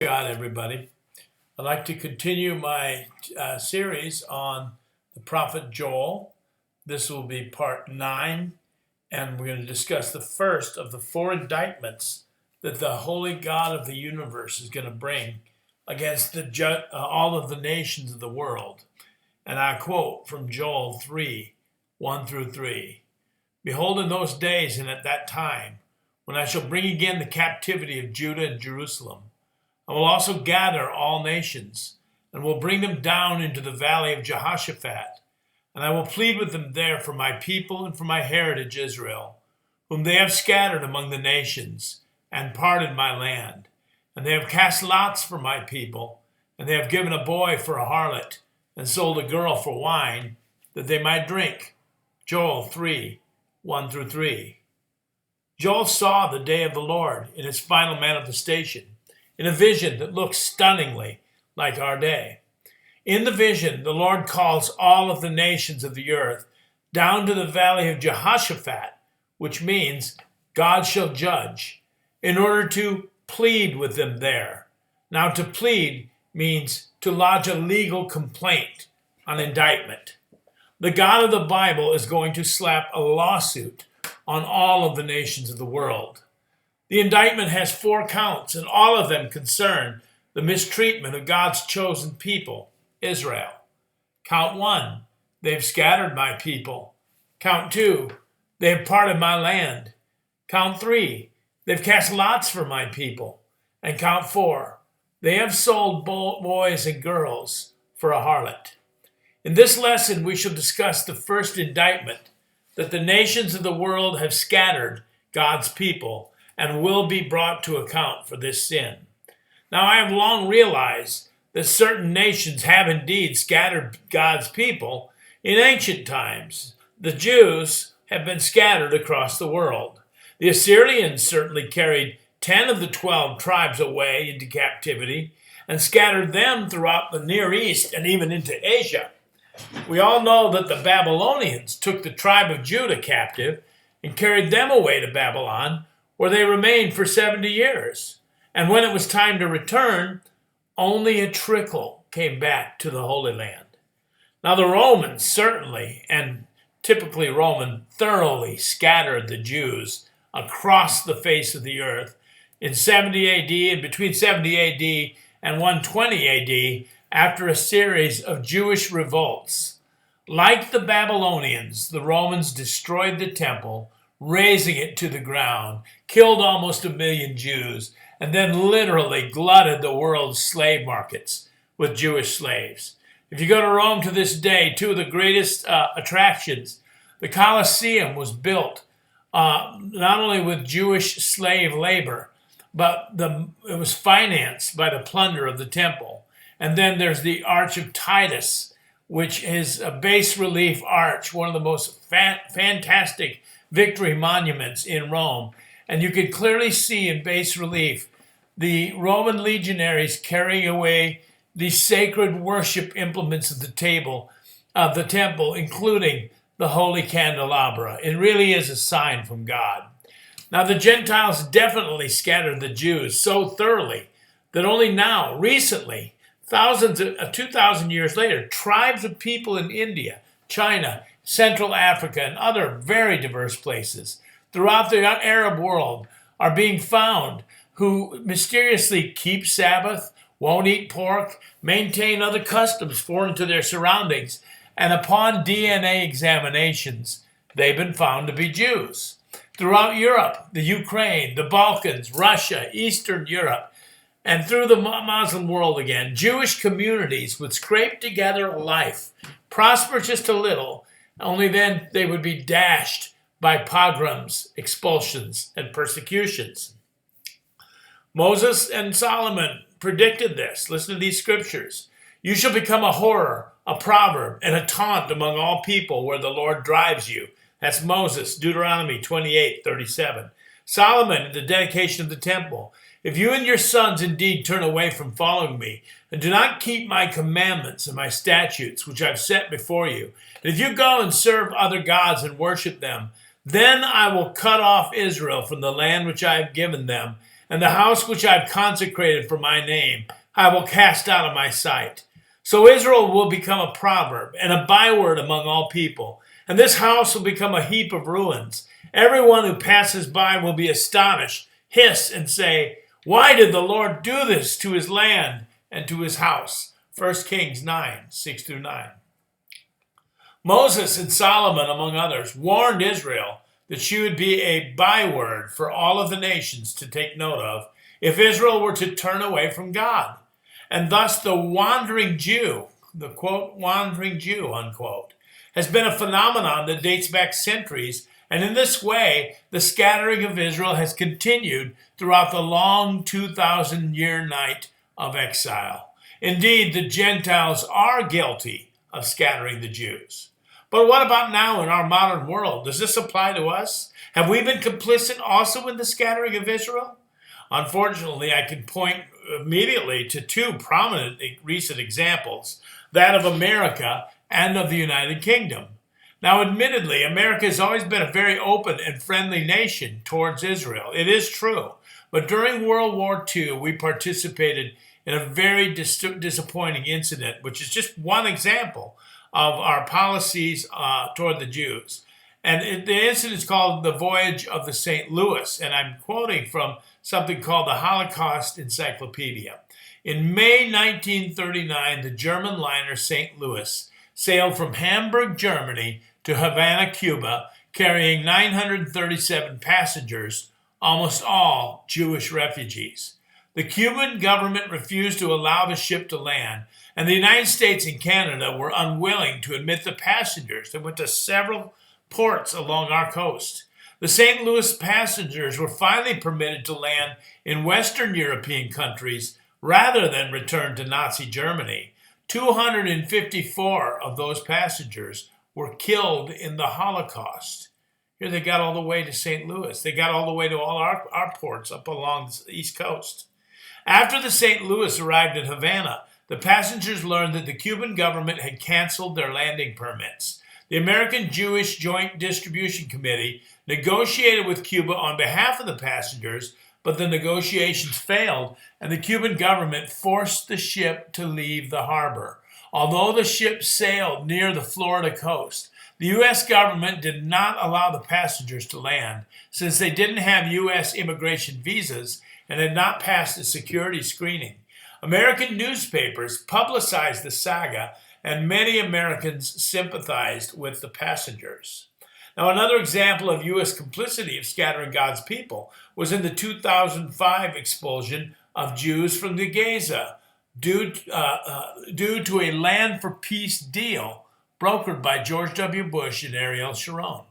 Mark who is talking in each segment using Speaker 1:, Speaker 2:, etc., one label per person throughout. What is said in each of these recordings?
Speaker 1: God, everybody. I'd like to continue my series on the prophet Joel. This will be part 9, and we're going to discuss the first of the 4 indictments that the holy God of the universe is going to bring against all of the nations of the world. And I quote from Joel 3, 1 through 3. Behold, in those days and at that time, when I shall bring again the captivity of Judah and Jerusalem, I will also gather all nations, and will bring them down into the valley of Jehoshaphat, and I will plead with them there for my people and for my heritage Israel, whom they have scattered among the nations, and parted my land. And they have cast lots for my people, and they have given a boy for a harlot, and sold a girl for wine, that they might drink. Joel 3, 1 through 3. Joel saw the day of the Lord in its final manifestation, in a vision that looks stunningly like our day. In the vision, the Lord calls all of the nations of the earth down to the valley of Jehoshaphat, which means God shall judge, in order to plead with them there. Now, to plead means to lodge a legal complaint, an indictment. The God of the Bible is going to slap a lawsuit on all of the nations of the world. The indictment has 4 counts, and all of them concern the mistreatment of God's chosen people, Israel. Count 1, they've scattered my people. Count 2, they've parted my land. Count 3, they've cast lots for my people. And count 4, they have sold boys and girls for a harlot. In this lesson, we shall discuss the first indictment, that the nations of the world have scattered God's people and will be brought to account for this sin. Now, I have long realized that certain nations have indeed scattered God's people in ancient times. The Jews have been scattered across the world. The Assyrians certainly carried 10 of the 12 tribes away into captivity and scattered them throughout the Near East and even into Asia. We all know that the Babylonians took the tribe of Judah captive and carried them away to Babylon, where they remained for 70 years. And when it was time to return, only a trickle came back to the Holy Land. Now, the Romans certainly, and typically Roman, thoroughly scattered the Jews across the face of the earth in 70 AD and between 70 AD and 120 AD after a series of Jewish revolts. Like the Babylonians, the Romans destroyed the temple, razing it to the ground, killed almost 1 million Jews, and then literally glutted the world's slave markets with Jewish slaves. If you go to Rome to this day, 2 of the greatest attractions, the Colosseum was built not only with Jewish slave labor, but it was financed by the plunder of the temple. And then there's the Arch of Titus, which is a bas-relief arch, one of the most fantastic victory monuments in Rome. And you can clearly see in bas relief the Roman legionaries carrying away the sacred worship implements of the temple, including the holy candelabra. It really is a sign from God. Now, the Gentiles definitely scattered the Jews so thoroughly that only now, recently, 2,000 years later, tribes of people in India, China, Central Africa, and other very diverse places throughout the Arab world are being found who mysteriously keep Sabbath, won't eat pork, maintain other customs foreign to their surroundings, and upon DNA examinations, they've been found to be Jews. Throughout Europe, the Ukraine, the Balkans, Russia, Eastern Europe, and through the Muslim world again, Jewish communities would scrape together a life, prosper just a little, only then they would be dashed by pogroms, expulsions, and persecutions. Moses and Solomon predicted this. Listen to these scriptures. You shall become a horror, a proverb, and a taunt among all people where the Lord drives you. That's Moses, Deuteronomy 28:37. Solomon, in the dedication of the temple. If you and your sons indeed turn away from following me, and do not keep my commandments and my statutes, which I've set before you, and if you go and serve other gods and worship them, then I will cut off Israel from the land which I have given them, and the house which I have consecrated for my name I will cast out of my sight. So Israel will become a proverb and a byword among all people, and this house will become a heap of ruins. Everyone who passes by will be astonished, hiss, and say, why did the Lord do this to his land and to his house? 1 Kings 9, 6-9. Moses and Solomon, among others, warned Israel that she would be a byword for all of the nations to take note of if Israel were to turn away from God. And thus the wandering Jew, the quote, wandering Jew, unquote, has been a phenomenon that dates back centuries, and in this way, the scattering of Israel has continued throughout the long 2,000-year night of exile. Indeed, the Gentiles are guilty of scattering the Jews. But what about now in our modern world? Does this apply to us? Have we been complicit also in the scattering of Israel? Unfortunately, I can point immediately to two prominent recent examples, that of America and of the United Kingdom. Now, admittedly, America has always been a very open and friendly nation towards Israel. It is true. But during World War II, we participated in a very disappointing incident, which is just one example of our policies toward the Jews. And the incident is called the Voyage of the St. Louis, and I'm quoting from something called the Holocaust Encyclopedia. In May 1939, the German liner St. Louis sailed from Hamburg, Germany to Havana, Cuba, carrying 937 passengers, almost all Jewish refugees. The Cuban government refused to allow the ship to land, and the United States and Canada were unwilling to admit the passengers that went to several ports along our coast. The St. Louis passengers were finally permitted to land in Western European countries rather than return to Nazi Germany. 254 of those passengers were killed in the Holocaust. Here they got all the way to St. Louis. They got all the way to all our ports up along the East Coast. After the St. Louis arrived in Havana, the passengers learned that the Cuban government had canceled their landing permits. The American Jewish Joint Distribution Committee negotiated with Cuba on behalf of the passengers, but the negotiations failed, and the Cuban government forced the ship to leave the harbor. Although the ship sailed near the Florida coast, the U.S. government did not allow the passengers to land, since they didn't have U.S. immigration visas and had not passed a security screening. American newspapers publicized the saga, and many Americans sympathized with the passengers. Now, another example of U.S. complicity of scattering God's people was in the 2005 expulsion of Jews from the Gaza due to a land for peace deal brokered by George W. Bush and Ariel Sharon.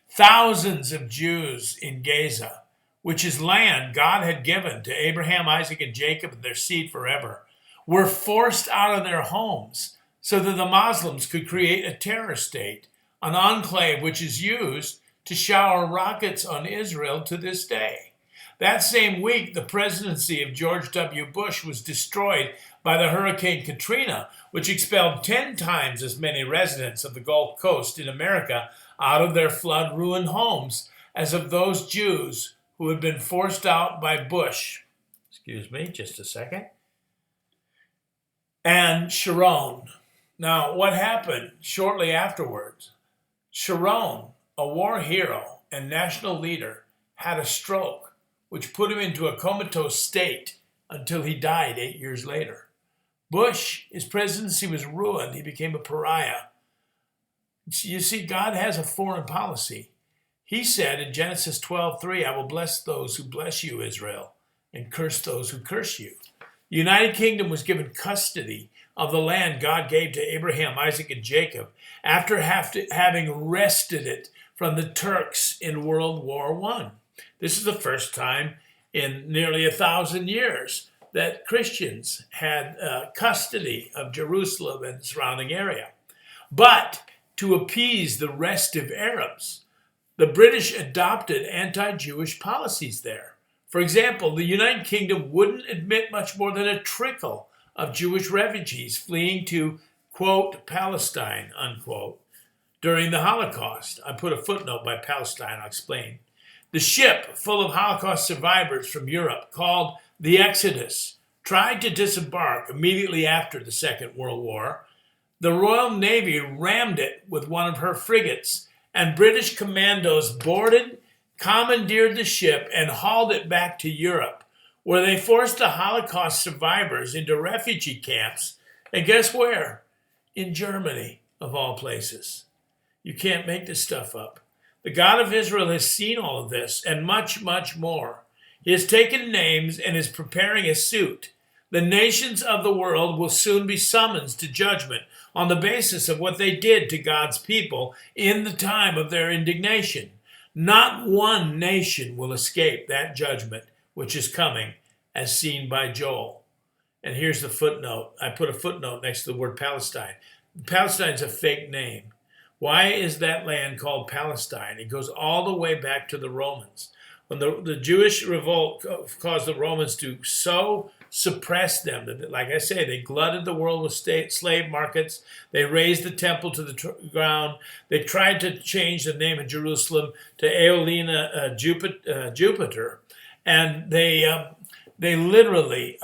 Speaker 1: Thousands of Jews in Gaza, which is land God had given to Abraham, Isaac, and Jacob and their seed forever, were forced out of their homes so that the Muslims could create a terror state, an enclave which is used to shower rockets on Israel to this day. That same week, the presidency of George W. Bush was destroyed by the Hurricane Katrina, which expelled 10 times as many residents of the Gulf Coast in America out of their flood-ruined homes as of those Jews who had been forced out by Bush. Excuse me, just a second. And Sharon. Now, what happened shortly afterwards? Sharon, a war hero and national leader, had a stroke, which put him into a comatose state until he died 8 years later. Bush, his presidency was ruined. He became a pariah. You see, God has a foreign policy. He said in Genesis 12:3, I will bless those who bless you, Israel, and curse those who curse you. The United Kingdom was given custody of the land God gave to Abraham, Isaac, and Jacob after having wrested it from the Turks in World War I. This is the first time in nearly 1,000 years that Christians had custody of Jerusalem and the surrounding area. But to appease the restive Arabs, the British adopted anti-Jewish policies there. For example, the United Kingdom wouldn't admit much more than a trickle of Jewish refugees fleeing to, quote, Palestine, unquote, during the Holocaust. I put a footnote by Palestine, I'll explain. The ship full of Holocaust survivors from Europe, called the Exodus, tried to disembark immediately after the Second World War. The Royal Navy rammed it with one of her frigates, and British commandos boarded, commandeered the ship, and hauled it back to Europe, where they forced the Holocaust survivors into refugee camps. And guess where? In Germany, of all places. You can't make this stuff up. The God of Israel has seen all of this and much, much more. He has taken names and is preparing a suit. The nations of the world will soon be summoned to judgment on the basis of what they did to God's people in the time of their indignation. Not one nation will escape that judgment which is coming, as seen by Joel. And here's the footnote. I put a footnote next to the word Palestine. Palestine's a fake name. Why is that land called Palestine? It goes all the way back to the Romans. When the Jewish revolt caused the Romans to so suppress them, that, like I say, they glutted the world with slave markets. They razed the temple to the ground. They tried to change the name of Jerusalem to Aeolina Jupiter. And they literally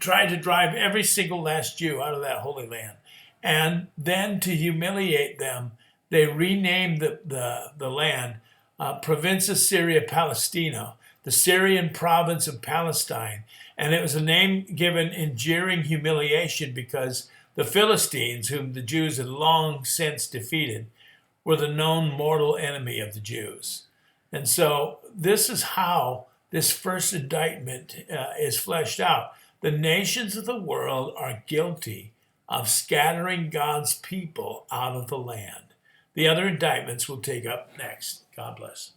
Speaker 1: tried to drive every single last Jew out of that Holy Land. And then to humiliate them, they renamed the land Provincia Syria Palestina, the Syrian province of Palestine. And it was a name given in jeering humiliation because the Philistines, whom the Jews had long since defeated, were the known mortal enemy of the Jews. And so this is how this first indictment is fleshed out. The nations of the world are guilty of scattering God's people out of the land. The other indictments we'll take up next. God bless.